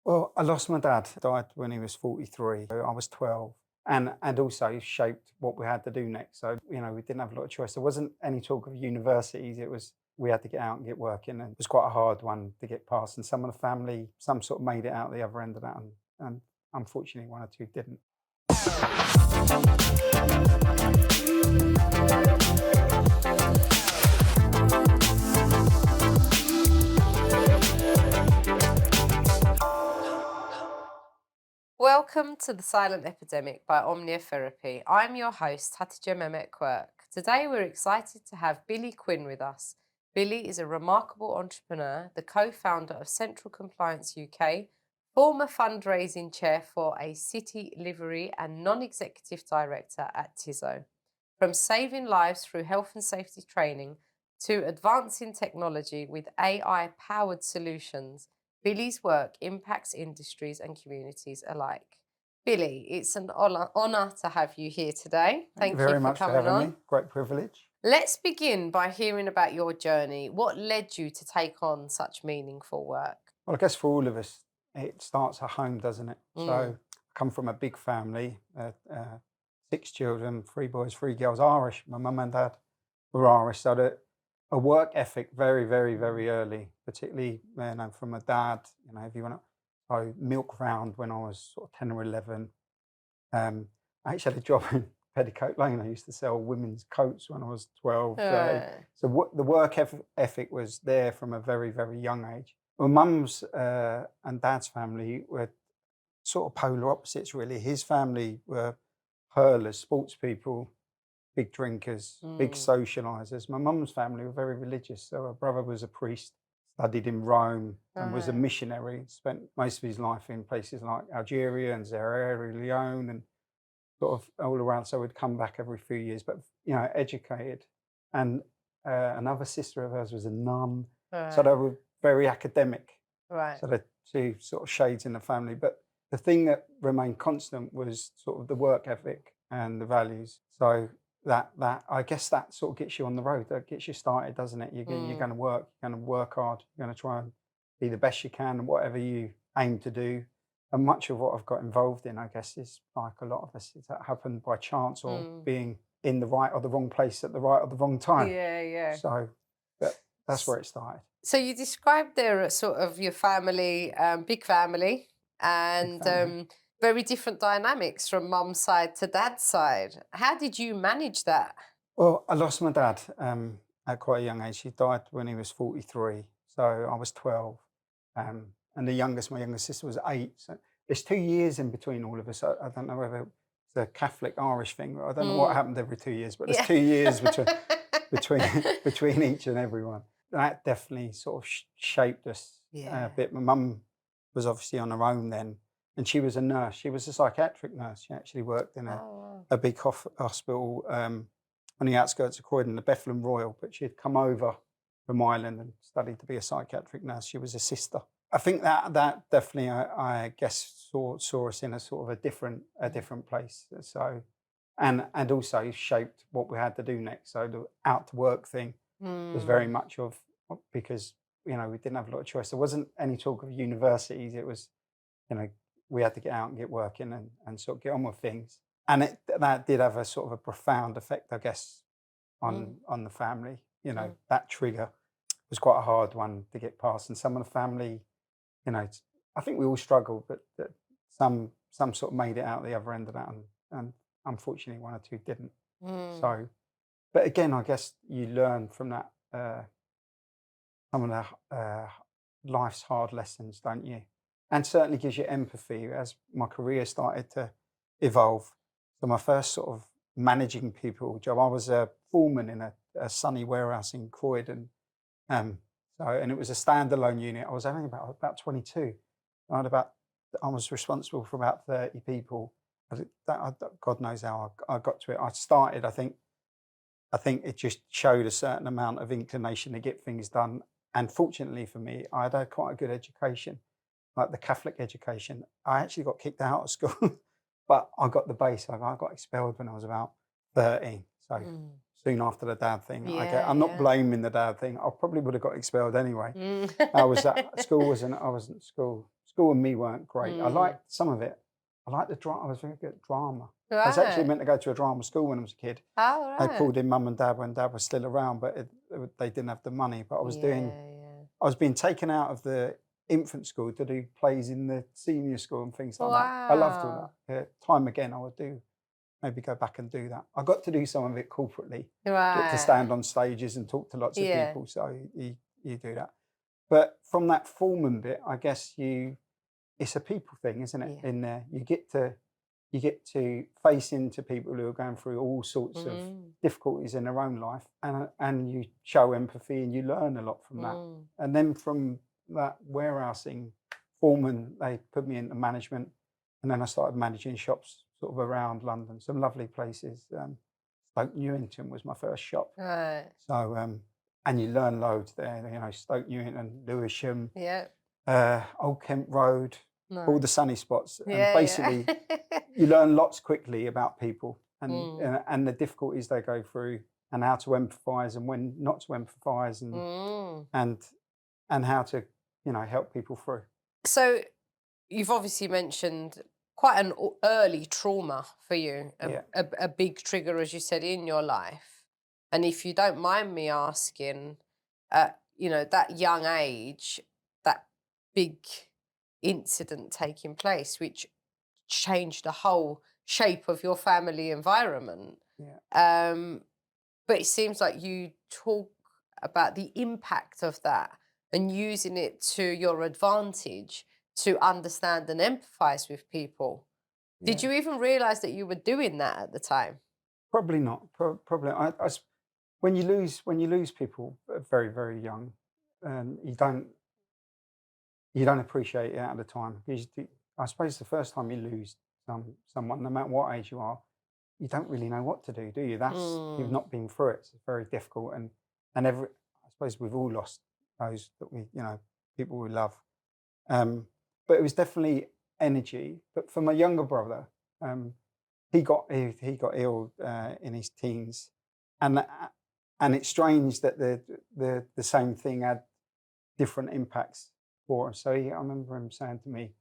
Well, I lost my dad. Died when he was 43. So I was 12. And also shaped what we had to do next. So, we didn't have a lot of choice. There wasn't any talk of universities. It was, we had to get out and get working. And it was quite a hard one to get past. And some of the family, some sort of made it out the other end of that. And unfortunately, one or two didn't. Welcome to the Silent Epidemic by Omniotherapy. I'm your host, Hatija Mehmet Quirk. Today we're excited to have Billy Quinn with us. Billy is a remarkable entrepreneur, the co-founder of Central Compliance UK, former fundraising chair for a City Livery and non-executive director at TISO. From saving lives through health and safety training to advancing technology with AI-powered solutions, Billy's work impacts industries and communities alike. Billy, it's an honor to have you here today. Thank you Thank you very for much for coming having on. me. Great privilege. Let's begin by hearing about your journey. What led you to take on such meaningful work? Well, I guess for all of us, it starts at home, doesn't it? So Mm. I come from a big family, 6 children, 3 boys, 3 girls, Irish. My mum and dad were Irish. So a work ethic very, very, very early, particularly from my dad, if you want to, I milk round when I was sort of 10 or 11. I actually had a job in Petticoat Lane. I used to sell women's coats when I was 12, 13. So the work ethic was there from a very, very young age. Well, mum's and dad's family were sort of polar opposites, really. His family were hurlers, sports people, big drinkers, big Mm. socialisers. My mum's family were very religious. So her brother was a priest, studied in Rome, and was a Ah. missionary. Spent most of his life in places like Algeria and Sierra Leone and sort of all around. So we'd come back every few years, but educated. And another sister of hers was a nun. So they Right. were very academic. Right. So the two sort of shades in the family. But the thing that remained constant was sort of the work ethic and the values. So that I guess that sort of gets you on the road. That gets you started, doesn't it? You're Mm. going to work. You're going to work hard. You're going to try and be the best you can, and whatever you aim to do. And much of what I've got involved in, I guess, is like a lot of us, is that happened by chance or Mm. being in the right or the wrong place at the right or the wrong time. Yeah, yeah. So that's where it started. So you described there sort of your family, big family, Big and family. very different dynamics from mum's side to dad's side. How did you manage that? Well, I lost my dad at quite a young age. He died when he was 43. So I was 12. And my youngest sister was 8. So there's 2 years in between all of us. I don't know whether it's a Catholic Irish thing. I don't know what Mm. happened every 2 years, but there's Yeah. 2 years between between each and everyone. That definitely sort of shaped us a Yeah. bit. My mum was obviously on her own then, and she was a nurse. She was a psychiatric nurse. She actually worked in Oh, wow. a big hospital on the outskirts of Croydon, the Bethlem Royal. But she had come over from Ireland and studied to be a psychiatric nurse. She was a sister. I think that definitely, I guess, saw us in a sort of a Mm. different place. So, and also shaped what we had to do next. So the out to work thing was very Mm. much of because we didn't have a lot of choice. There wasn't any talk of universities. It was you know we had to get out and get working and sort of get on with things. And that did have a sort of a profound effect, I guess, Mm. on the family. Mm. That trigger was quite a hard one to get past, and some of the family, I think we all struggled, but that some sort of made it out the other end of that, and unfortunately, one or two didn't. Mm. So, but again, I guess you learn from that some of the life's hard lessons, don't you? And certainly gives you empathy as my career started to evolve. So my first sort of managing people job, I was a foreman in a sunny warehouse in Croydon. Um, and it was a standalone unit. I was only about 22. I was responsible for about 30 people. God knows how I got to it. I think it just showed a certain amount of inclination to get things done. And fortunately for me, I had quite a good education, like the Catholic education. I actually got kicked out of school, but I got the base. I got expelled when I was about 13. So Mm. soon after the dad thing, Yeah, I'm not yeah. blaming the dad thing. I probably would have got expelled anyway. Mm. I was at school wasn't I wasn't school school and me weren't great. I Mm. liked some of it. I liked the drama. I was very good at drama. I was actually Right. meant to go to a drama school when I was a kid. Oh, I right. called in mum and dad when dad was still around, but they didn't have the money. But Yeah, yeah. I was being taken out of the infant school to do plays in the senior school and things like that. I loved all Wow. that. Time again, I would maybe go back and do that. I got to do some of it corporately, get to Right. stand on stages and talk to lots of Yeah. people. So you do that. But from that foreman bit, I guess it's a people thing, isn't it? Yeah. In there, you get to face into people who are going through all sorts of Mm. difficulties in their own life, and you show empathy and you learn a lot from that. Mm. And then from that warehousing foreman, they put me into management, and then I started managing shops sort of around London, some lovely places. Stoke Newington was my first shop, Right. so and you learn loads there. You know, Stoke Newington, Lewisham, Yeah. Old Kent Road, all the Nice. sunny spots, and Yeah, basically yeah. you learn lots quickly about people Mm. and the difficulties they go through, and how to empathise and when not to empathise, Mm. and and how to help people through. So you've obviously mentioned quite an early trauma for you, Yeah, a big trigger, as you said, in your life. And if you don't mind me asking, at that young age, that big incident taking place, which changed the whole shape of your family environment. yeah, Um, but it seems like you talk about the impact of that and using it to your advantage to understand and empathize with people. Did yeah. you even realize that you were doing that at the time? Probably not. Probably. When you lose people very very young, you don't appreciate it at the time. I suppose the first time you lose someone, no matter what age you are, you don't really know what to do you? That's you've Mm. not been through it. So it's very difficult, and I suppose we've all lost those that people we love. Um, but it was definitely energy. But for my younger brother, um, he got ill in his teens, and it's strange that the same thing had different impacts for us. So I remember him saying to me,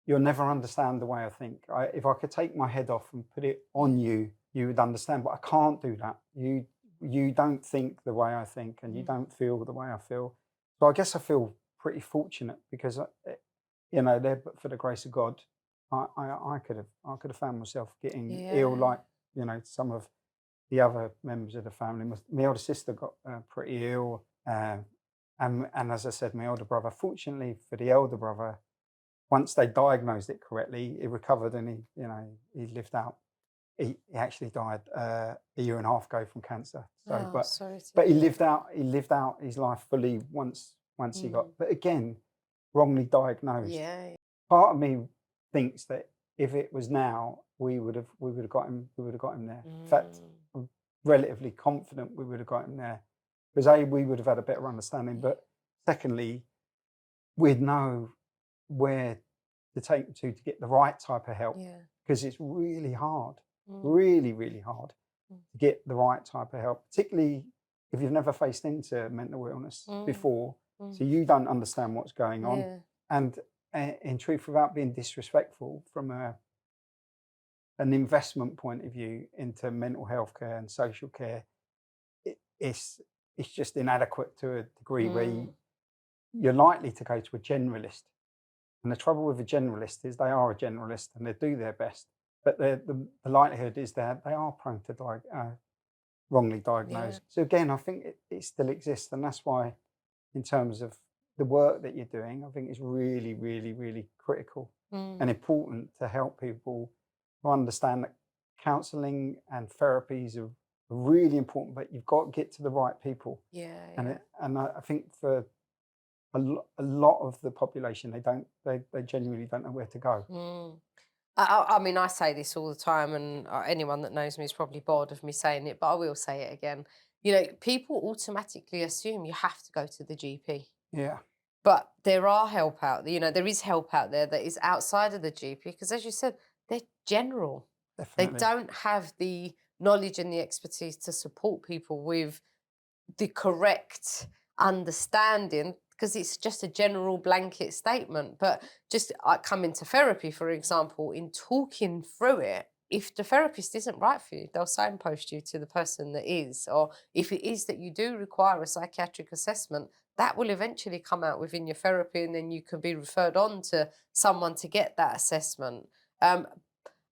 "You'll never understand the way I think. If I could take my head off and put it on you, you would understand. But I can't do that. You don't think the way I think, and you Mm. don't feel the way I feel. So I guess I feel pretty fortunate because there, but for the grace of God, I could have found myself getting ill Yeah. like some of the other members of the family. My older sister got pretty ill, and as I said, my older brother. Fortunately for the elder brother, once they diagnosed it correctly, he recovered and he lived out. He actually died a year and a half ago from cancer. So, Oh, sorry to but hear that. he lived out his life fully once he got. Mm. But again, wrongly diagnosed. Yeah. Part of me thinks that if it was now, we would have got him. We would have got him there. In fact, Mm. I'm relatively confident we would have got him there because a we would have had a better understanding, Yeah. but secondly, we'd know where to take them to get the right type of help Yeah. because it's really hard, Mm. really, really hard Mm. to get the right type of help, particularly if you've never faced into mental illness Mm. before. So Mm. you don't understand what's going on. Yeah. And in truth, without being disrespectful, from an investment point of view into mental health care and social care, it, it's it's just inadequate to a degree where Mm. you're likely to go to a generalist. And the trouble with a generalist is they are a generalist and they do their best, but the likelihood is that they are prone to wrongly Yeah. diagnosed. So again, I think it still exists, and that's why, in terms of the work that you're doing, I think it's really, really, really critical Mm. and important to help people to understand that counselling and therapies are really important, but you've got to get to the right people. Yeah. And Yeah. I think for a lot of the population, they genuinely don't know where to go. Mm. I mean, I say this all the time, and anyone that knows me is probably bored of me saying it, but I will say it again. People automatically assume you have to go to the GP, Yeah, but there are help out there. There is help out there that is outside of the GP because, as you said, they're general. They definitely. don't have the knowledge and the expertise to support people with the correct understanding because it's just a general blanket statement. But just coming to therapy, for example, in talking through it, if the therapist isn't right for you, they'll signpost you to the person that is. Or if it is that you do require a psychiatric assessment, that will eventually come out within your therapy, and then you can be referred on to someone to get that assessment. Um,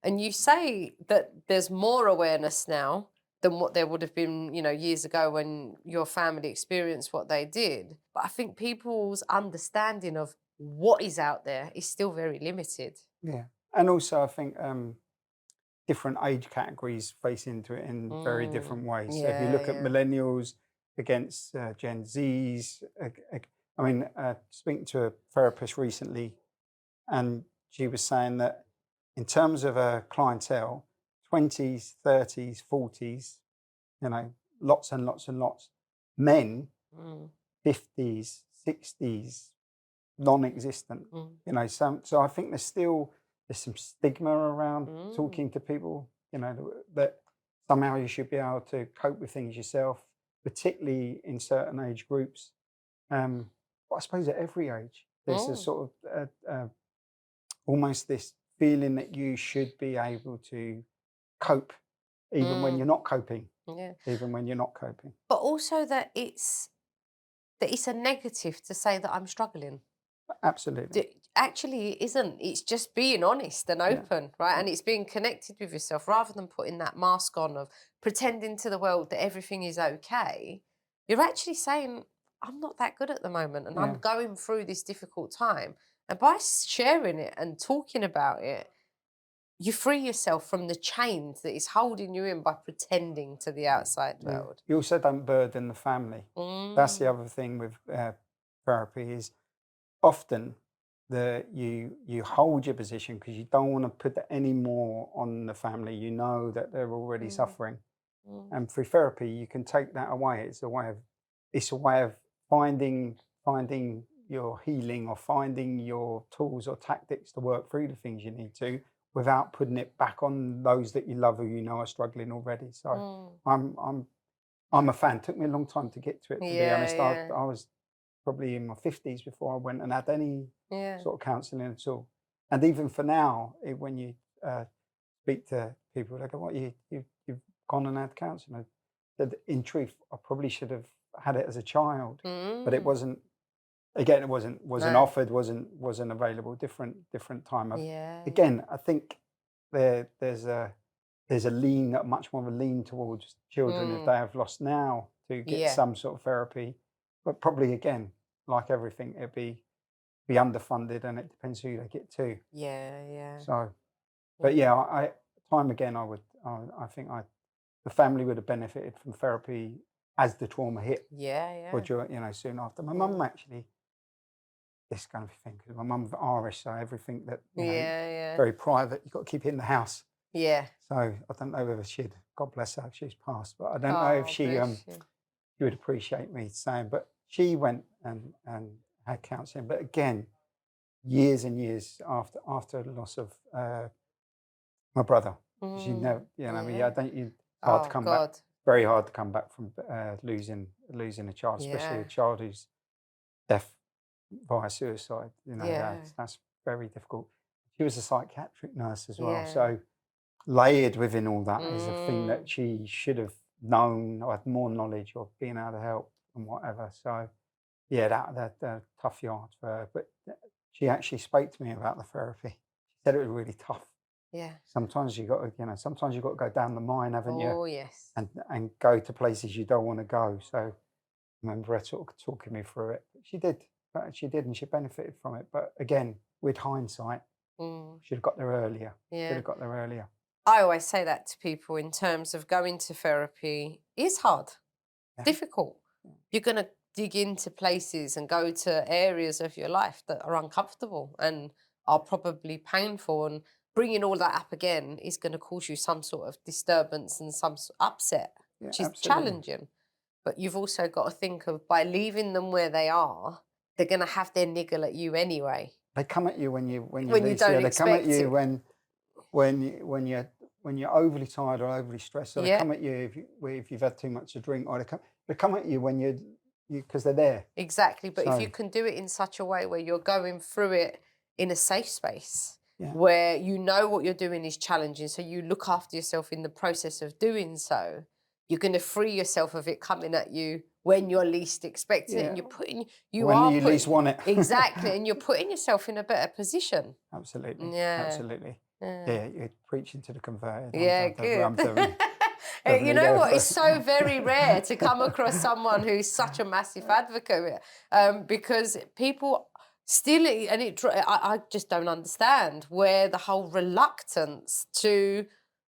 and you say that there's more awareness now than what there would have been, years ago when your family experienced what they did. But I think people's understanding of what is out there is still very limited. Yeah. And also, I think different age categories face into it in very Mm. different ways. So if you Yeah, look at yeah. millennials against Gen Zs, I mean, speaking to a therapist recently, and she was saying that in terms of a clientele, 20s, 30s, 40s, lots and lots and lots. Men, Mm, 50s, 60s, non-existent. mm, So I think there's some stigma around mm, talking to people, that somehow you should be able to cope with things yourself, particularly in certain age groups. But I suppose at every age, there's a mm, sort of almost this feeling that you should be able to cope even when mm, you're not coping, yeah. even when you're not coping. But also that it's a negative to say that I'm struggling. Absolutely. Actually, it isn't. It's just being honest and Yeah. open, right? And it's being connected with yourself rather than putting that mask on of pretending to the world that everything is okay. You're actually saying, I'm not that good at the moment and I'm Yeah. going through this difficult time. And by sharing it and talking about it, you free yourself from the chains that is holding you in by pretending to the outside Yeah. world. You also don't burden the family. That's the Mm, other thing with therapy is often you hold your position because you don't want to put any more on the family. You know that they're already mm, suffering, mm, and through therapy you can take that away. It's a way of finding your healing or finding your tools or tactics to work through the things you need to without putting it back on those that you love who you know are struggling already. So mm. I'm a fan. It took me a long time to get to it, to be Yeah, honest. I yeah, I was probably in my 50s before I went and had any yeah. sort of counselling at all. And even for now, when you uh, speak to people, they go, "What you've gone and had counselling?" I said, in truth, I probably should have had it as a child, but it Mm. wasn't. Again, it wasn't No. offered, wasn't available. Different time. Yeah, yeah. Again, I think there's a lean, much more of a lean towards children if Mm. they have lost now to get Yeah. some sort of therapy, but probably again, like everything, it'd be underfunded, and it depends who they get to. Yeah, yeah. So, but Yeah. yeah, time again, I think the family would have benefited from therapy as the trauma hit, Yeah, or yeah. soon after. My mum Mm. actually, this kind of thing, because my mum's Irish, so everything that Yeah, yeah. very private, you've got to keep it in the house. Yeah. So I don't know whether she'd, God bless her, she's passed, but I don't know if Oh, bless you. she would appreciate me saying. But she went and had counselling. But again, years and years after the loss of my brother, she never, Mm. I Yeah. don't. It's hard to Oh, come back. God. Very hard to come back from losing a child, especially a Yeah. child who's deaf via suicide. Yeah. That's very difficult. She was a psychiatric nurse as well, Yeah. so layered within all that is a thing that Mm. she should have known or had more knowledge of being able to help and whatever. So yeah, that tough yard for her. But she actually spoke to me about the therapy. She said it was really tough. Yeah. Sometimes you got to go down the mine, haven't you? Oh, yes. And go to places you don't want to go. So I remember her sort of talking me through it. She did, and she benefited from it. But again, with hindsight, Mm. should have got there earlier. Should Yeah. have got there earlier. I always say that to people in terms of going to therapy is hard, Yeah. difficult. You're going to dig into places and go to areas of your life that are uncomfortable and are probably painful. And bringing all that up again is going to cause you some sort of disturbance and upset, Yeah, which is absolutely. challenging. But you've also got to think of by leaving them where they are, they're going to have their niggle at you anyway They come at you when you when you least. Yeah, don't they come at expect you it. when you're overly tired or overly stressed. Or they Yeah. come at you if you've had too much to drink, or they come at you when because they're there. Exactly. But if So you can do it in such a way where you're going through it in a safe space, yeah, where you know what you're doing is challenging, so you look after yourself in the process of doing so, you're going to free yourself of it coming at you when you're least expecting it, yeah. and you When are you least putting want it. exactly, and you're putting yourself in a better position. Absolutely, Yeah. absolutely. Yeah. Yeah, you're preaching to the converted. Yeah, good. I'm definitely, You definitely know there what? for It's it. so very rare to come across someone who's such a massive advocate because people still, I just don't understand where the whole reluctance to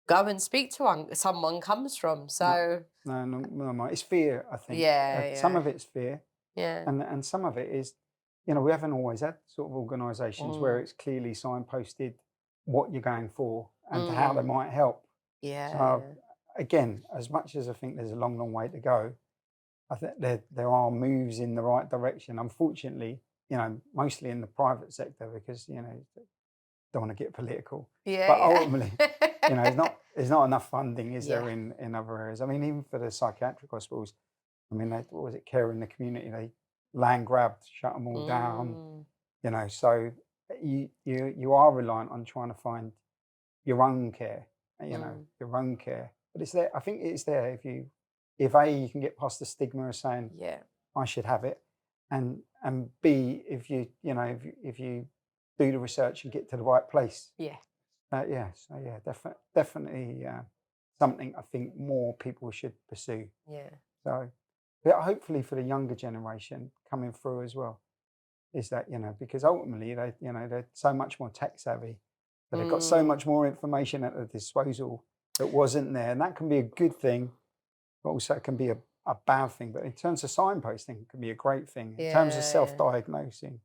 go and speak to someone comes from. No, So, no. It's fear, I think. yeah, Some yeah, of it's fear, yeah. and some of it is, we haven't always had sort of organisations where Mm, it's clearly signposted what you're going for and how they mm, might help. yeah, So yeah. again, as much as I think there's a long, long way to go, I think there are moves in the right direction. Unfortunately, mostly in the private sector because don't want to get political, but Yeah, ultimately, yeah. there's not enough funding, is Yeah. there, in other areas? I mean, even for the psychiatric hospitals, I mean, what was it, care in the community? They land grabbed, shut them all down. Mm, So you are reliant on trying to find your own care, mm, your own care. But it's there. I think it's there if A, you can get past the stigma of saying yeah, I should have it, and B, if if you do the research and get to the right place. yeah, Yeah, so yeah, definitely something I think more people should pursue. yeah. So, but hopefully for the younger generation coming through as well, is that because ultimately they're so much more tech savvy, that they've got so Mm. much more information at their disposal that wasn't there, and that can be a good thing, but also it can be a bad thing. But in terms of signposting, it can be a great thing. In terms of Yeah, yeah. self-diagnosing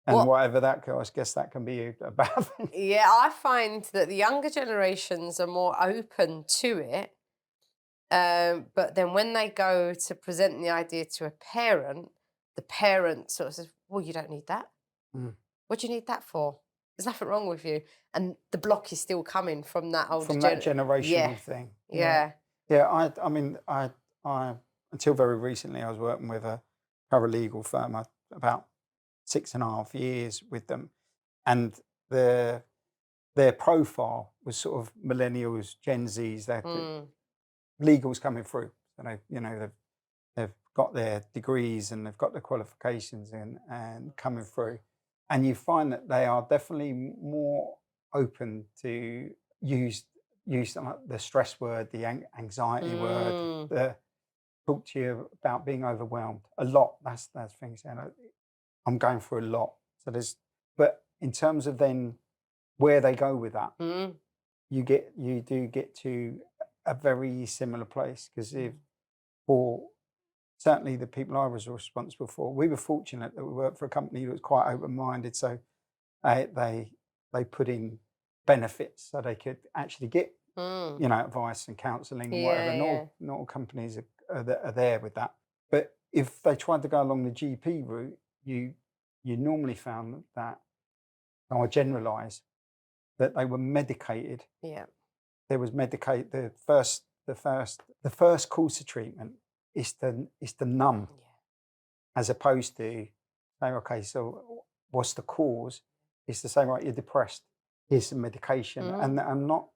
and What whatever that goes, I guess that can be a bad thing. Yeah, I find that the younger generations are more open to it. But then when they go to present the idea to a parent, the parent sort of says, well, you don't need that. Mm. What do you need that for? There's nothing wrong with you. And the block is still coming from that older From that Yeah, generational thing. Yeah. yeah. Yeah, I mean, I until very recently, I was working with a paralegal firm, about 6.5 years with them, and their their profile was sort of millennials, Gen Zs. They're Mm, legals coming through, so they've got their degrees and they've got the qualifications and coming through, and you find that they are definitely more open to use the stress word, the anxiety word, mm, the talk to you about being overwhelmed a lot. That's things saying I'm going through a lot. So but in terms of then where they go with that, mm, you do get to a very similar place, because if mm. for certainly the people I was responsible for, we were fortunate that we worked for a company that was quite open minded. So they they put in benefits so they could actually get Mm. advice and counselling and whatever. Yeah, yeah. Not all companies are there with that. But if they tried to go along the GP route, you normally found that, or generalise, that they were medicated. Yeah. There was medicate the first course of treatment is to numb, Yeah. as opposed to saying, okay, so what's the cause? Is to say, right, you're depressed. Here's some medication, Mm. and I'm not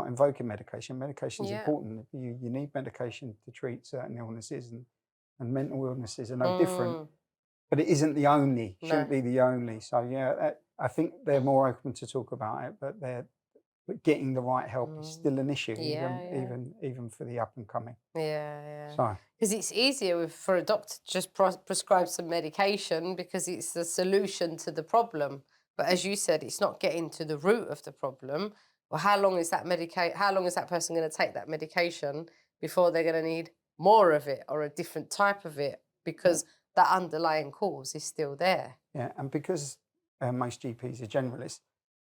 invoking medication. Medication is Yeah. important. You need medication to treat certain illnesses, and mental illnesses are no different. Mm. But it isn't the only. No. Shouldn't be the only. So yeah, I think they're more open to talk about it, but getting the right help is Mm. still an issue, Yeah, yeah. even for the up and coming. Yeah, yeah. So Because it's easier for a doctor to just prescribe some medication because it's the solution to the problem. But as you said, it's not getting to the root of the problem. Well, how long is that person going to take that medication before they're going to need more of it or a different type of it? yeah, Because that underlying cause is still there. yeah, and because most GPs are generalists,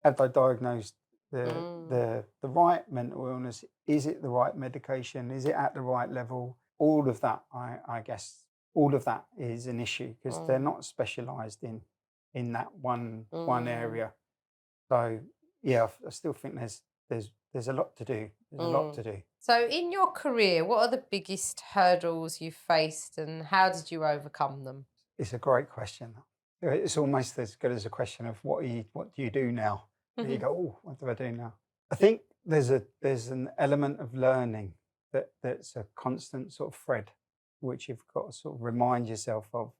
have they diagnosed Mm. the right mental illness? Is it the right medication? Is it at the right level? All of that, I guess, all of that is an issue because they're Mm. not specialised in that one Mm. area. So yeah, I still think there's a lot to do. There's a lot Mm. to do. So, in your career, what are the biggest hurdles you've faced and how did you overcome them? It's a great question. It's almost as good as a question of what do you do now? You go, oh, what do I do now? I think there's an element of learning that's a constant sort of thread, which you've got to sort of remind yourself of,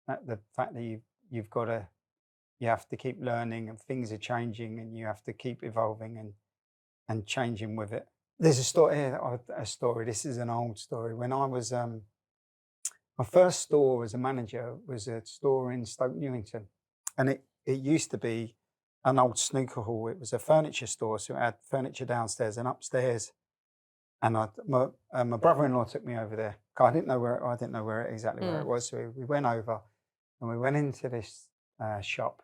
that the fact that you have to keep learning and things are changing and you have to keep evolving and changing with it. There's a story. A story. This is an old story. When I was my first store as a manager was a store in Stoke Newington, and it used to be an old snooker hall. It was a furniture store, so it had furniture downstairs and upstairs. And my brother-in-law took me over there. I didn't know where exactly where it was, so we went over and we went into this shop.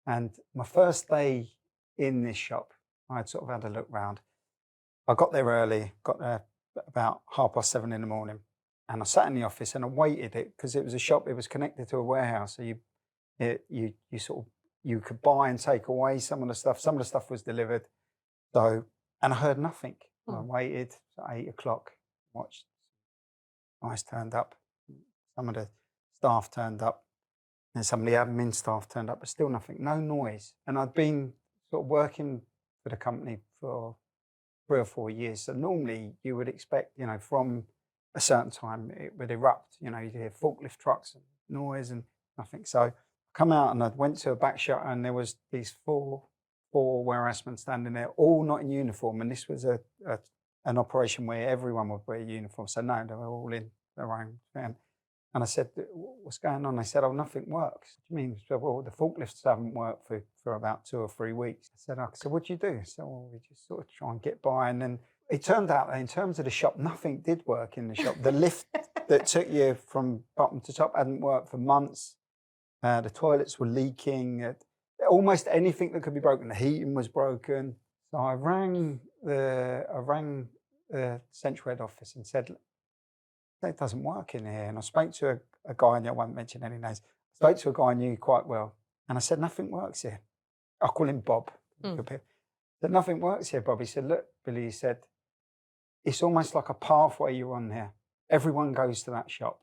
And my first day in this shop, I had sort of had a look round. I got there early, got there about 7:30 in the morning, and I sat in the office and I waited it because it was a shop. It was connected to a warehouse, so you could buy and take away some of the stuff. Some of the stuff was delivered, so and I heard nothing. I waited at 8 o'clock, watched. Guys turned up, some of the staff turned up, and some of the admin staff turned up, but still nothing, no noise. And I'd been sort of working for the company for 3 or 4 years. So normally you would expect, from a certain time it would erupt. You'd hear forklift trucks and noise and nothing. So I come out and I went to a back shut and there was these four warehousemen standing there, all not in uniform. And this was an operation where everyone would wear a uniform. So no, they were all in their own. And I said, what's going on? They said, oh, nothing works. What do you mean? So, well, the forklifts haven't worked for about 2 or 3 weeks. I said, okay, so what do you do? So well, we just sort of try and get by. And then it turned out that in terms of the shop, nothing did work in the shop. The lift that took you from bottom to top hadn't worked for months. The toilets were leaking. Almost anything that could be broken. The heating was broken. So I rang the central head office and said, it doesn't work in here. And I spoke to a guy, and I won't mention any names. I spoke to a guy I knew quite well, and I said, nothing works here. I'll call him Bob. Said, nothing works here, Bob. He said, look, Billy, he said, it's almost like a pathway you're on here. Everyone goes to that shop.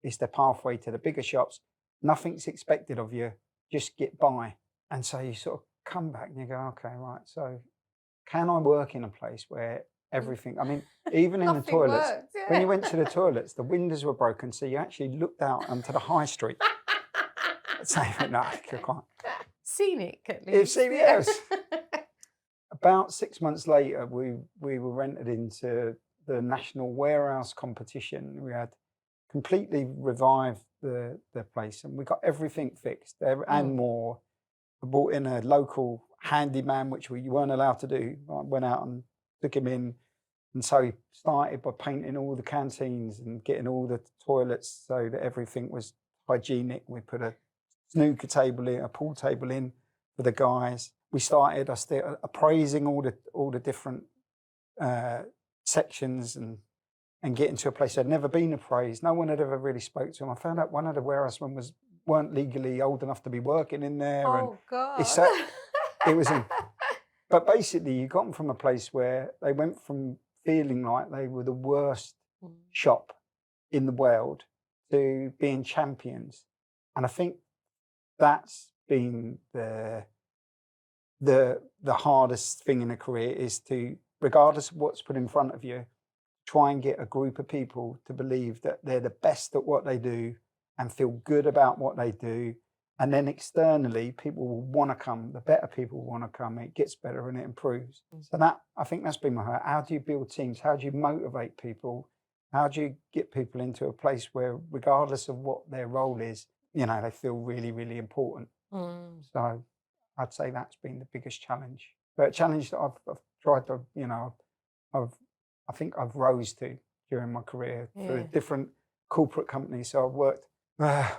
It's their pathway to the bigger shops. Nothing's expected of you. Just get by. And so you sort of come back and you go, okay, right. So can I work in a place where everything, I mean, even in the toilets, works, yeah. when you went to the toilets, the windows were broken. So you actually looked out onto the high street. Saying, no, I can't. Scenic, at least. Yes. About 6 months later, we were rented into the national warehouse competition. We had completely revived the place and we got everything fixed and more. I brought in a local handyman, which you weren't allowed to do. I went out and took him in. And so he started by painting all the canteens and getting all the toilets so that everything was hygienic. We put a snooker table in, a pool table in for the guys. I started appraising all the different sections and getting to a place I'd never been appraised. No one had ever really spoke to him. I found out one of the warehousemen weren't legally old enough to be working in there. Oh, God. It was but basically you got them from a place where they went from feeling like they were the worst shop in the world to being champions. And I think that's been the hardest thing in a career, is to, regardless of what's put in front of you, try and get a group of people to believe that they're the best at what they do and feel good about what they do. And then externally, people will want to come. The better people will want to come. It gets better and it improves. So I think that's been my heart. How do you build teams? How do you motivate people? How do you get people into a place where, regardless of what their role is, they feel really, really important? So I'd say that's been the biggest challenge. But a challenge that I've tried to, I think I've rose to during my career through different corporate companies. So I've worked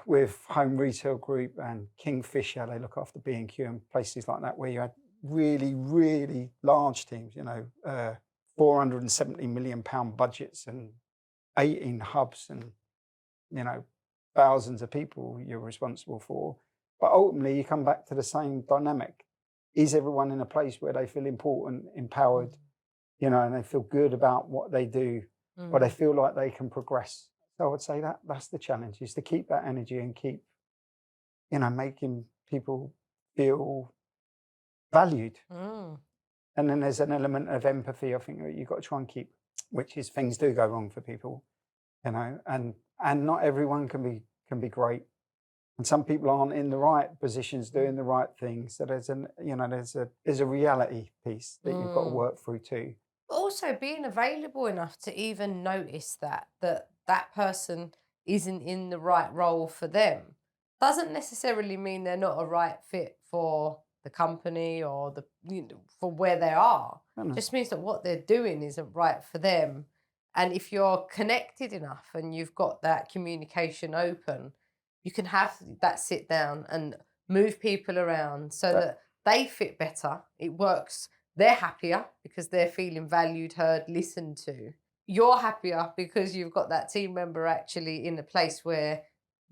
with Home Retail Group and Kingfisher. They look after B&Q and places like that, where you had really, really large teams, 470 million pound budgets and 18 hubs and, thousands of people you're responsible for. But ultimately, you come back to the same dynamic. Is everyone in a place where they feel important, empowered, you know, and they feel good about what they do, or they feel like they can progress. So I would say that that's the challenge, is to keep that energy and keep, you know, making people feel valued. Mm. And then there's an element of empathy, I think, that you've got to try and keep, which is things do go wrong for people, you know, and not everyone can be great. And some people aren't in the right positions doing the right things. So there's there's a reality piece that you've got to Mm. work through too. But also being available enough to even notice that person isn't in the right role for them doesn't necessarily mean they're not a right fit for the company or for where they are. I don't know. Just means that what they're doing isn't right for them. And if you're connected enough and you've got that communication open, you can have that sit down and move people around so That, that they fit better. It works, they're happier because they're feeling valued, heard, listened to. You're happier because you've got that team member actually in a place where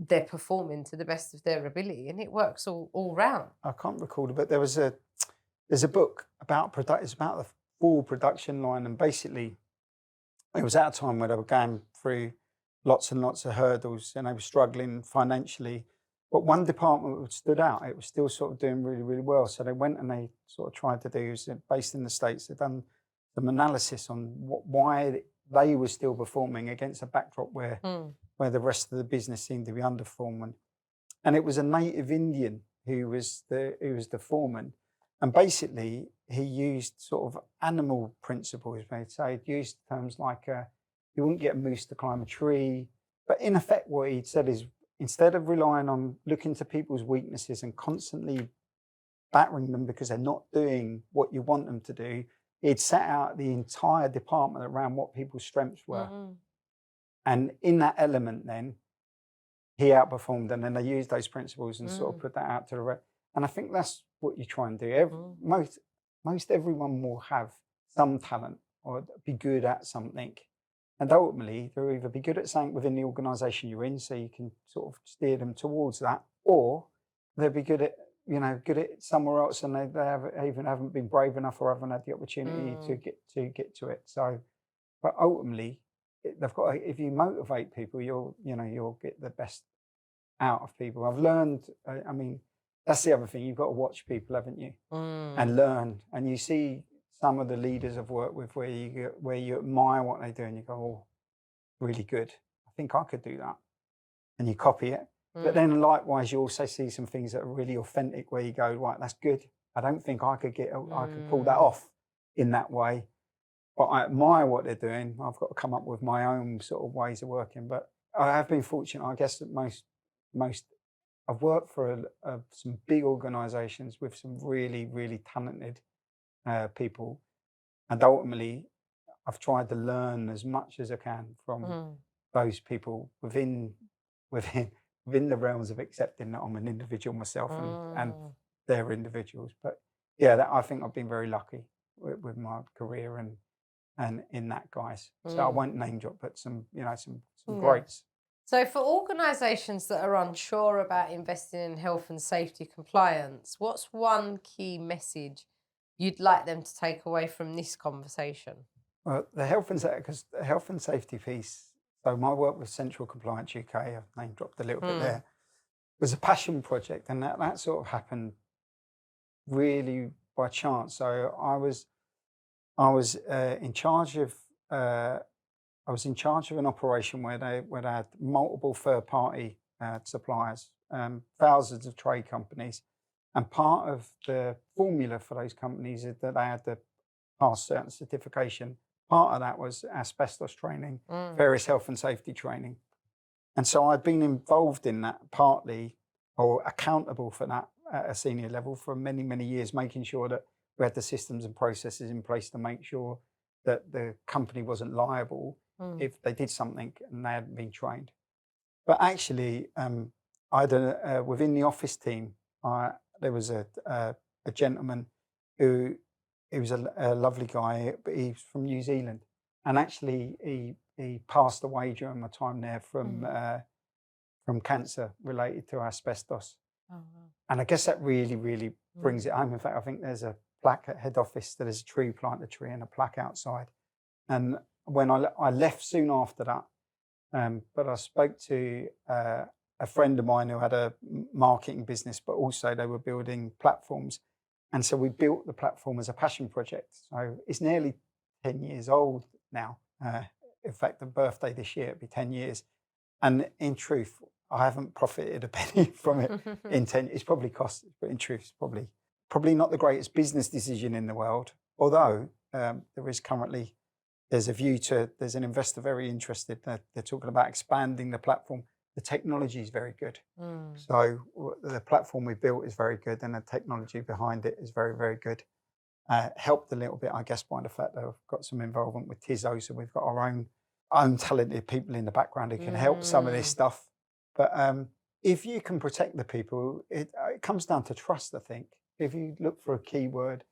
they're performing to the best of their ability, and it works all round. I can't recall it, but there's a book about it's about the full production line, and basically it was at a time where they were going through lots and lots of hurdles and they were struggling financially. But one department that stood out, it was still sort of doing really, really well. So they went and they sort of tried to do, it was based in the States, they've done some analysis on why they were still performing against a backdrop Mm. where the rest of the business seemed to be underperforming. And it was a native Indian who was the foreman. And basically he used sort of animal principles, they'd say. He'd used terms like you wouldn't get a moose to climb a tree. But in effect, what he'd said is, instead of relying on looking to people's weaknesses and constantly battering them because they're not doing what you want them to do, he'd set out the entire department around what people's strengths were. Mm. And in that element, then he outperformed, and then they used those principles and sort of Mm. put that out to the rest. And I think that's what you try and do. Mm. Most everyone will have some talent or be good at something. And ultimately, they'll either be good at something within the organisation you're in, so you can sort of steer them towards that, or they'll be good at, you know, good at somewhere else, and even haven't been brave enough or haven't had the opportunity to Mm. get to it. So, but ultimately, they've got. If you motivate people, you'll get the best out of people. I've learned. I mean, that's the other thing. You've got to watch people, haven't you, Mm. and learn. And you see some of the leaders I've worked with where you admire what they do, and you go, "Oh, really good. I think I could do that," and you copy it. But Mm. then, likewise, you also see some things that are really authentic, where you go, "Right, that's good. I don't think I could pull that Mm. off in that way." But I admire what they're doing. I've got to come up with my own sort of ways of working. But I have been fortunate, I guess, that most I've worked for some big organisations with some really, really talented people, and ultimately, I've tried to learn as much as I can from Mm. those people within within the realms of accepting that I'm an individual myself and Mm. they're individuals. But yeah, I think I've been very lucky with my career and in that, guys. So I Mm. won't name drop, but some Yeah. greats. So, for organisations that are unsure about investing in health and safety compliance, what's one key message you'd like them to take away from this conversation? Well, the health and because the health and safety piece. So my work with Central Compliance UK, I've name dropped a little bit Mm. there, was a passion project, and that sort of happened really by chance. So I was in charge of uh, I was in charge of an operation where they had multiple third party suppliers, thousands of trade companies, and part of the formula for those companies is that they had to pass certain certification. Part of that was asbestos training, Mm. various health and safety training. And so I'd been involved in that partly or accountable for that at a senior level for many, many years, making sure that we had the systems and processes in place to make sure that the company wasn't liable Mm. if they did something and they hadn't been trained. But actually, I had within the office team, there was a gentleman who he was a lovely guy, but he's from New Zealand, and actually he passed away during my time there Mm. from cancer related to asbestos. Oh, wow. And I guess that really, really brings Mm. it home. In fact, I think there's a plaque at head office that there's a tree, plant a tree, and a plaque outside. And when I left soon after that, but I spoke to a friend of mine who had a marketing business, but also they were building platforms. And so we built the platform as a passion project. So it's nearly 10 years old now. In fact, the birthday this year, it'll be 10 years. And in truth, I haven't profited a penny from it in 10. It's probably cost, but in truth, it's probably not the greatest business decision in the world. Although there is currently, there's an investor very interested. They're talking about expanding the platform. The technology is very good. So the platform we built is very good, and the technology behind it is very, very good. Helped a little bit, I guess, by the fact that I've got some involvement with TISO, so we've got our own talented people in the background who can help some of this stuff. But if you can protect the people, it comes down to trust, I think. If you look for a keyword,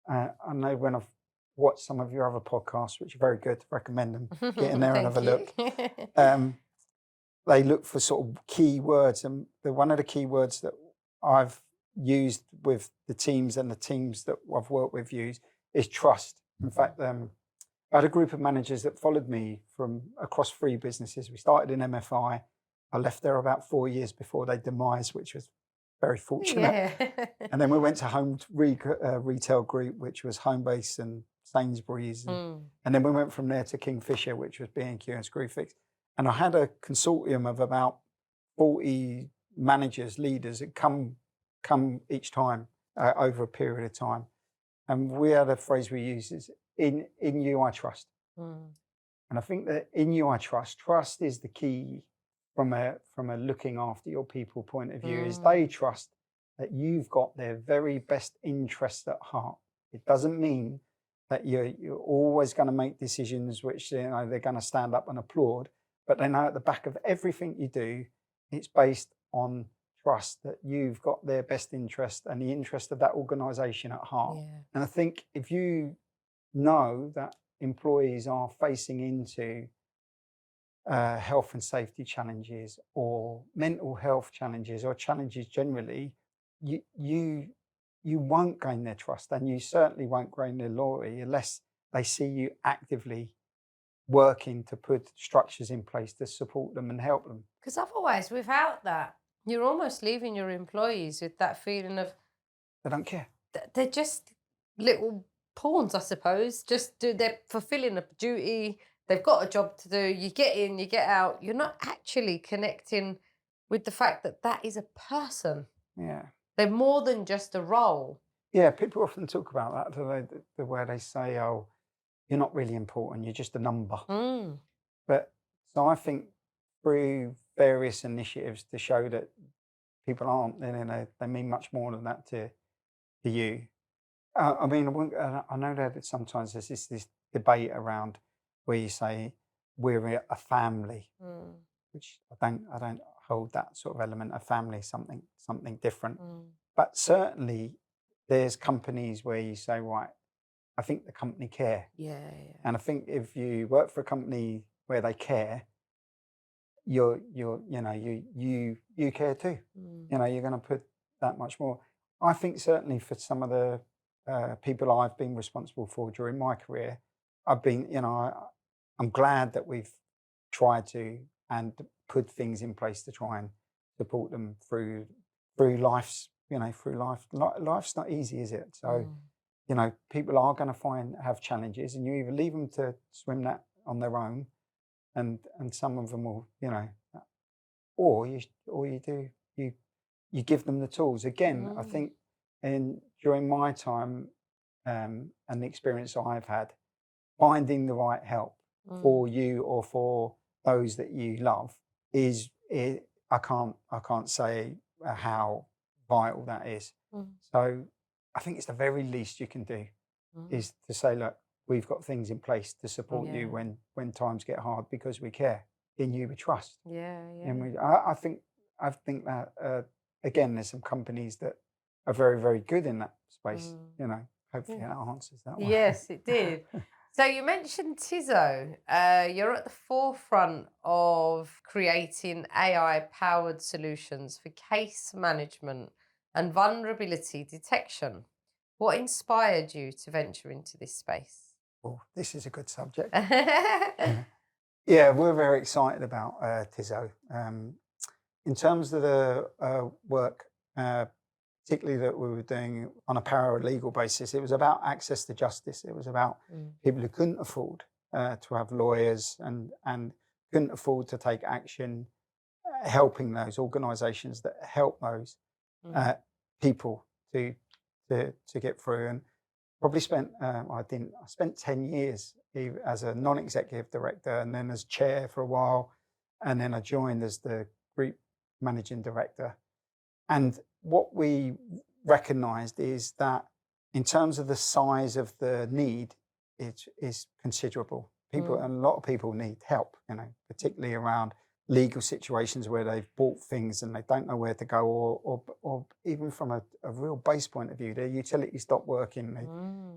I know when I've watched some of your other podcasts, which are very good, recommend them, get in there and have a look. They look for sort of keywords, and one of the keywords that I've used with the teams and the teams that I've worked with use is trust. In fact, I had a group of managers that followed me from across 3 businesses. We started in MFI. I left there about 4 years before they demised, which was very fortunate. Yeah. And then we went to Home Retail Group, which was Homebase and Sainsbury's. And then we went from there to Kingfisher, which was B&Q and Screwfix. And I had a consortium of about 40 managers, leaders that come each time over a period of time. And we had a phrase we use is, in you I trust. And I think that in you I trust is the key from a looking after your people point of view, is they trust that you've got their very best interests at heart. It doesn't mean that you're always going to make decisions which they're going to stand up and applaud, but they know at the back of everything you do, it's based on trust that you've got their best interest and the interest of that organisation at heart. Yeah. And I think if you know that employees are facing into health and safety challenges or mental health challenges or challenges generally, you won't gain their trust, and you certainly won't gain their loyalty unless they see you actively working to put structures in place to support them and help them. Because otherwise, without that, you're almost leaving your employees with that feeling of They don't care. they're just little pawns, I suppose. They're fulfilling a duty. They've got a job to do. You get in, you get out. You're not actually connecting with the fact that that is a person. Yeah. They're more than just a role. Yeah, people often talk about that, the way they say, oh, you're not really important, you're just a number. But so I think through various initiatives to show that people aren't, they mean much more than that to you. I mean, I know that sometimes there's this debate around where you say we're a family, which I don't hold that sort of element of family, something different. But certainly there's companies where you say, right, I think the company care. Yeah. And I think if you work for a company where they care, you care too. You're going to put that much more. I think certainly for some of the people I've been responsible for during my career, I've been, I'm glad that we've tried to and put things in place to try and support them through life's, through life. Life's not easy, is it? So, people are going to have challenges, and you either leave them to swim that on their own, and some of them will, or you give them the tools. Again, I think during my time and the experience I've had, finding the right help for you or for those that you love I can't say how vital that is. So I think it's the very least you can do is to say, look, we've got things in place to support you when times get hard, because we care. In you we trust. And I think that again, there's some companies that are very, very good in that space. Hopefully that answers that one. Yes, it did. So you mentioned TISO. You're at the forefront of creating AI-powered solutions for case management and vulnerability detection. What inspired you to venture into this space? Well, this is a good subject. Mm, Yeah, we're very excited about Tizzo. In terms of the work, particularly that we were doing on a paralegal basis, it was about access to justice. It was about people who couldn't afford to have lawyers and couldn't afford to take action, helping those organisations that help those mm, uh, people to, to get through. And probably spent I spent 10 years as a non-executive director and then as chair for a while, and then I joined as the group managing director. And what we recognized is that in terms of the size of the need, it is considerable. People, mm, a lot of people need help, particularly around legal situations where they've bought things and they don't know where to go, or even from a real base point of view, their utilities stop working.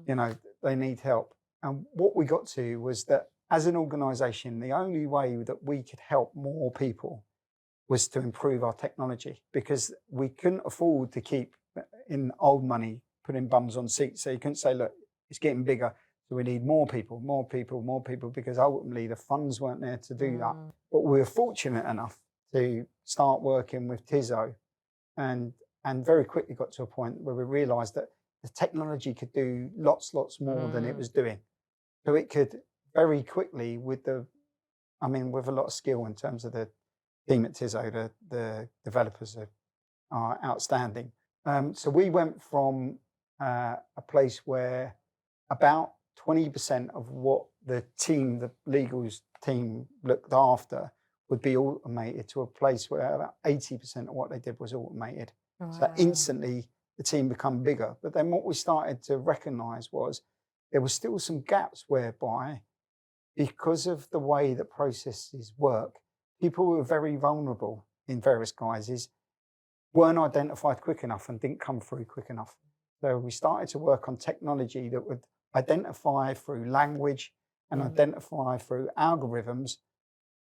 mm, They need help. And what we got to was that as an organization, the only way that we could help more people was to improve our technology, because we couldn't afford to keep in old money putting bums on seats. So you couldn't say, look, it's getting bigger, so we need more people, more people, more people, because ultimately the funds weren't there to do that. mm. But we were fortunate enough to start working with Tizzo, and very quickly got to a point where we realized that the technology could do lots more than it Mm. was doing. So it could very quickly, with with a lot of skill in terms of the team at Tizzo, the developers are outstanding. So we went from a place where about 20% of what the legals team looked after would be automated, to a place where about 80% of what they did was automated. So Wow. instantly the team become bigger. But then what we started to recognize was there were still some gaps whereby, because of the way that processes work, people who were very vulnerable in various guises weren't identified quick enough and didn't come through quick enough. So we started to work on technology that would identify through language and Mm, identify through algorithms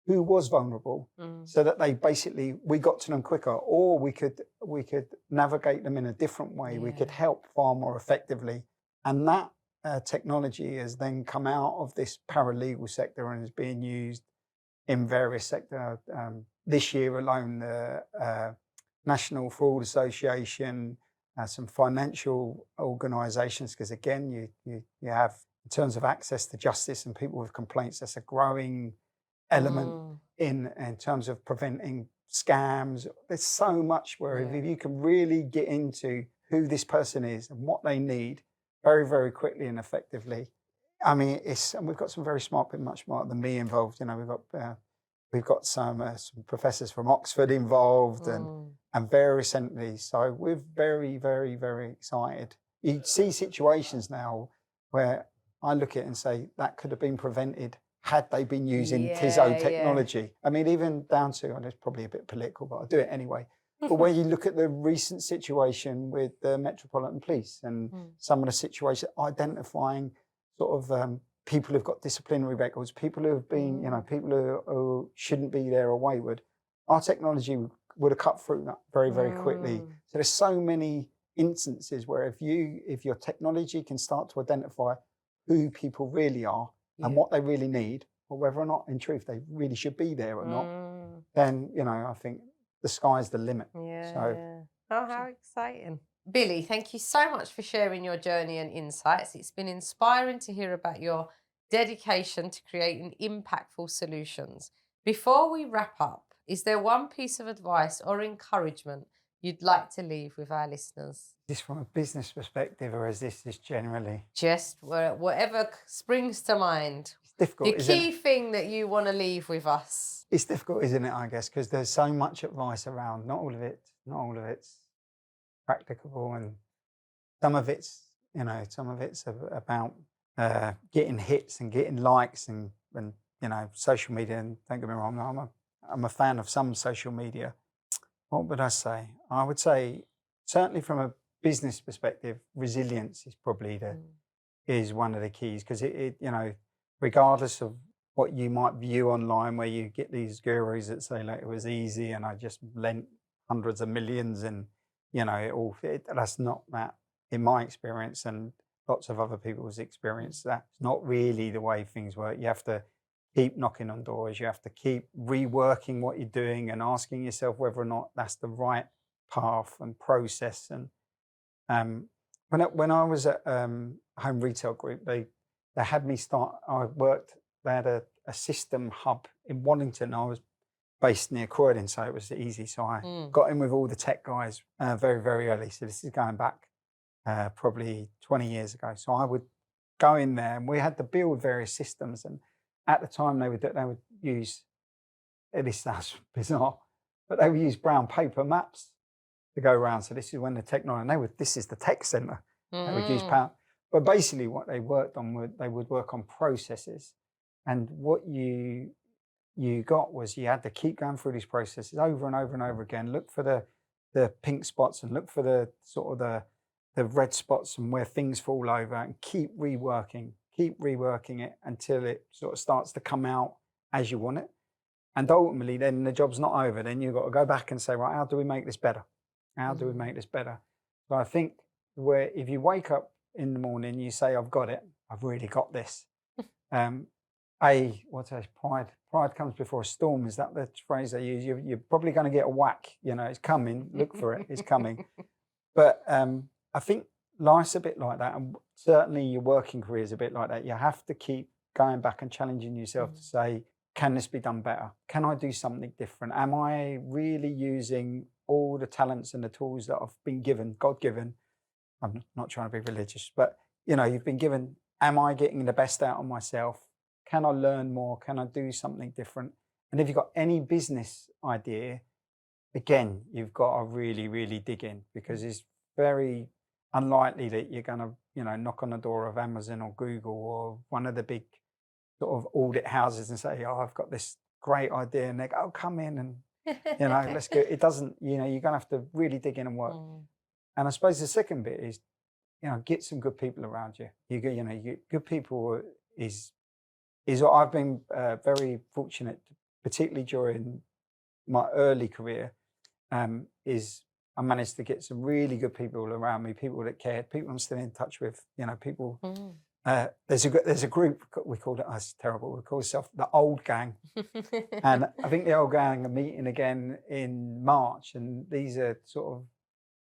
who was vulnerable, mm. so that we got to them quicker, or we could navigate them in a different way. We could Yeah. help far more effectively. And that technology has then come out of this paralegal sector and is being used in various sectors. This year alone, the National Fraud Association, some financial organisations, because again, you have, in terms of access to justice and people with complaints, that's a growing element Mm. in terms of preventing scams. There's so much where if Yeah. you can really get into who this person is and what they need very, very quickly and effectively. I mean, and we've got some very smart people, much smarter than me involved. We've got some professors from Oxford involved, Mm. and various entities. So we're very, very, very excited. You see situations now where I look at it and say that could have been prevented had they been using Yeah, Tizzo yeah. technology. I mean, even down to, and it's probably a bit political, but I'll do it anyway. But when you look at the recent situation with the Metropolitan Police and Mm. some of the situations identifying sort of people who've got disciplinary records, people who have been, Mm. people who shouldn't be there or wayward, our technology would have cut through that very, very quickly. Mm. So there's so many instances where if your technology can start to identify who people really are and Yeah. what they really need, or whether or not in truth they really should be there or not, Mm. then I think the sky's the limit. Yeah, So, yeah. Oh, so how exciting. Billy, thank you so much for sharing your journey and insights. It's been inspiring to hear about your dedication to creating impactful solutions. Before we wrap up, is there one piece of advice or encouragement you'd like to leave with our listeners? this from a business perspective, or is this just generally? Just whatever springs to mind. It's The difficult, isn't it? key thing that you want to leave with us. It's difficult, isn't it? I guess because there's so much advice around. Not all of it's practicable, and some of it's about getting hits and getting likes and social media. And don't get me wrong, I'm a fan of some social media. What would I say? I would say, certainly from a business perspective, resilience is probably Mm, is one of the keys, because regardless of what you might view online, where you get these gurus that say like it was easy and I just lent hundreds of millions and that's not that. in my experience and lots of other people's experience, that's not really the way things work. You have to keep knocking on doors. You have to keep reworking what you're doing and asking yourself whether or not that's the right path and process. And when I was at Home Retail Group, they had me start. I worked. They had a system hub in Wallington. I was based near Croydon, so it was easy. So I got in with all the tech guys very, very early. So this is going back probably 20 years ago. So I would go in there, and we had to build various systems. And at the time, they would use. This sounds bizarre, but they would use brown paper maps to go around. So this is when the technology. And this is the tech center. They would use power. But basically, what they worked on they would work on processes, and what you got was you had to keep going through these processes over and over and over again. Look for the pink spots and look for the sort of the red spots and where things fall over, and keep reworking it until it sort of starts to come out as you want it. And ultimately, then the job's not over. Then you've got to go back and say, right, how do we make this better? How do we make this better? So I think if you wake up in the morning, you say, I've got it. I've really got this. Pride. Pride comes before a storm. Is that the phrase they use? You're probably going to get a whack. It's coming. Look for it. It's coming. But I think life's a bit like that. And certainly your working career is a bit like that. You have to keep going back and challenging yourself to say, can this be done better? Can I do something different? Am I really using all the talents and the tools that I've been given, God-given? I'm not trying to be religious, but you've been given. Am I getting the best out of myself? Can I learn more? Can I do something different? And if you've got any business idea, again, you've got to really, really dig in, because it's very unlikely that you're going to, knock on the door of Amazon or Google or one of the big sort of audit houses and say, oh, I've got this great idea. And they go, oh, come in and, let's go. It doesn't, you're going to have to really dig in and work. And I suppose the second bit is, get some good people around you. You get good people is what I've been very fortunate, particularly during my early career, is I managed to get some really good people around me, people that cared, people I'm still in touch with, people. There's a group, we called it, it's terrible, we call ourselves the Old Gang. And I think the Old Gang are meeting again in March. And these are sort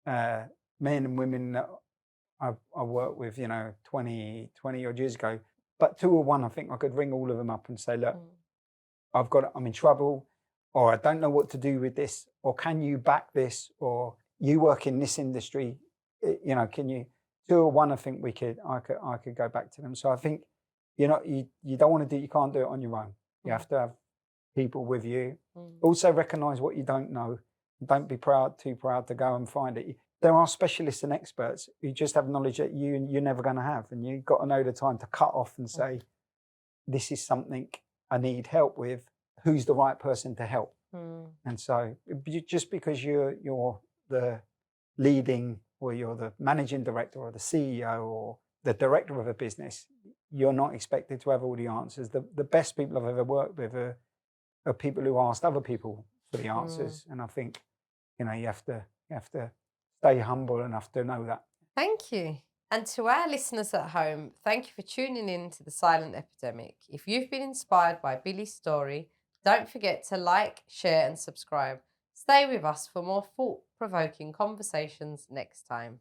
of men and women that I worked with, 20 odd years ago. But 2 or 1, I think I could ring all of them up and say, look, I'm in trouble, or I don't know what to do with this, or can you back this, or you work in this industry, can you? 2 or 1, I think I could go back to them. So I think, you don't want to you can't do it on your own. You have to have people with you. Also recognize what you don't know. Don't be too proud to go and find it. There are specialists and experts who just have knowledge that you're never going to have. And you've got to know the time to cut off and say, this is something I need help with. Who's the right person to help? And so just because you're the leading, or you're the managing director or the CEO or the director of a business, you're not expected to have all the answers. The best people I've ever worked with are people who asked other people for the answers. And I think, you have to stay humble enough to know that. Thank you. And to our listeners at home, thank you for tuning in to the Silent Epidemic. If you've been inspired by Billy's story, don't forget to like, share and subscribe. Stay with us for more thought-provoking conversations next time.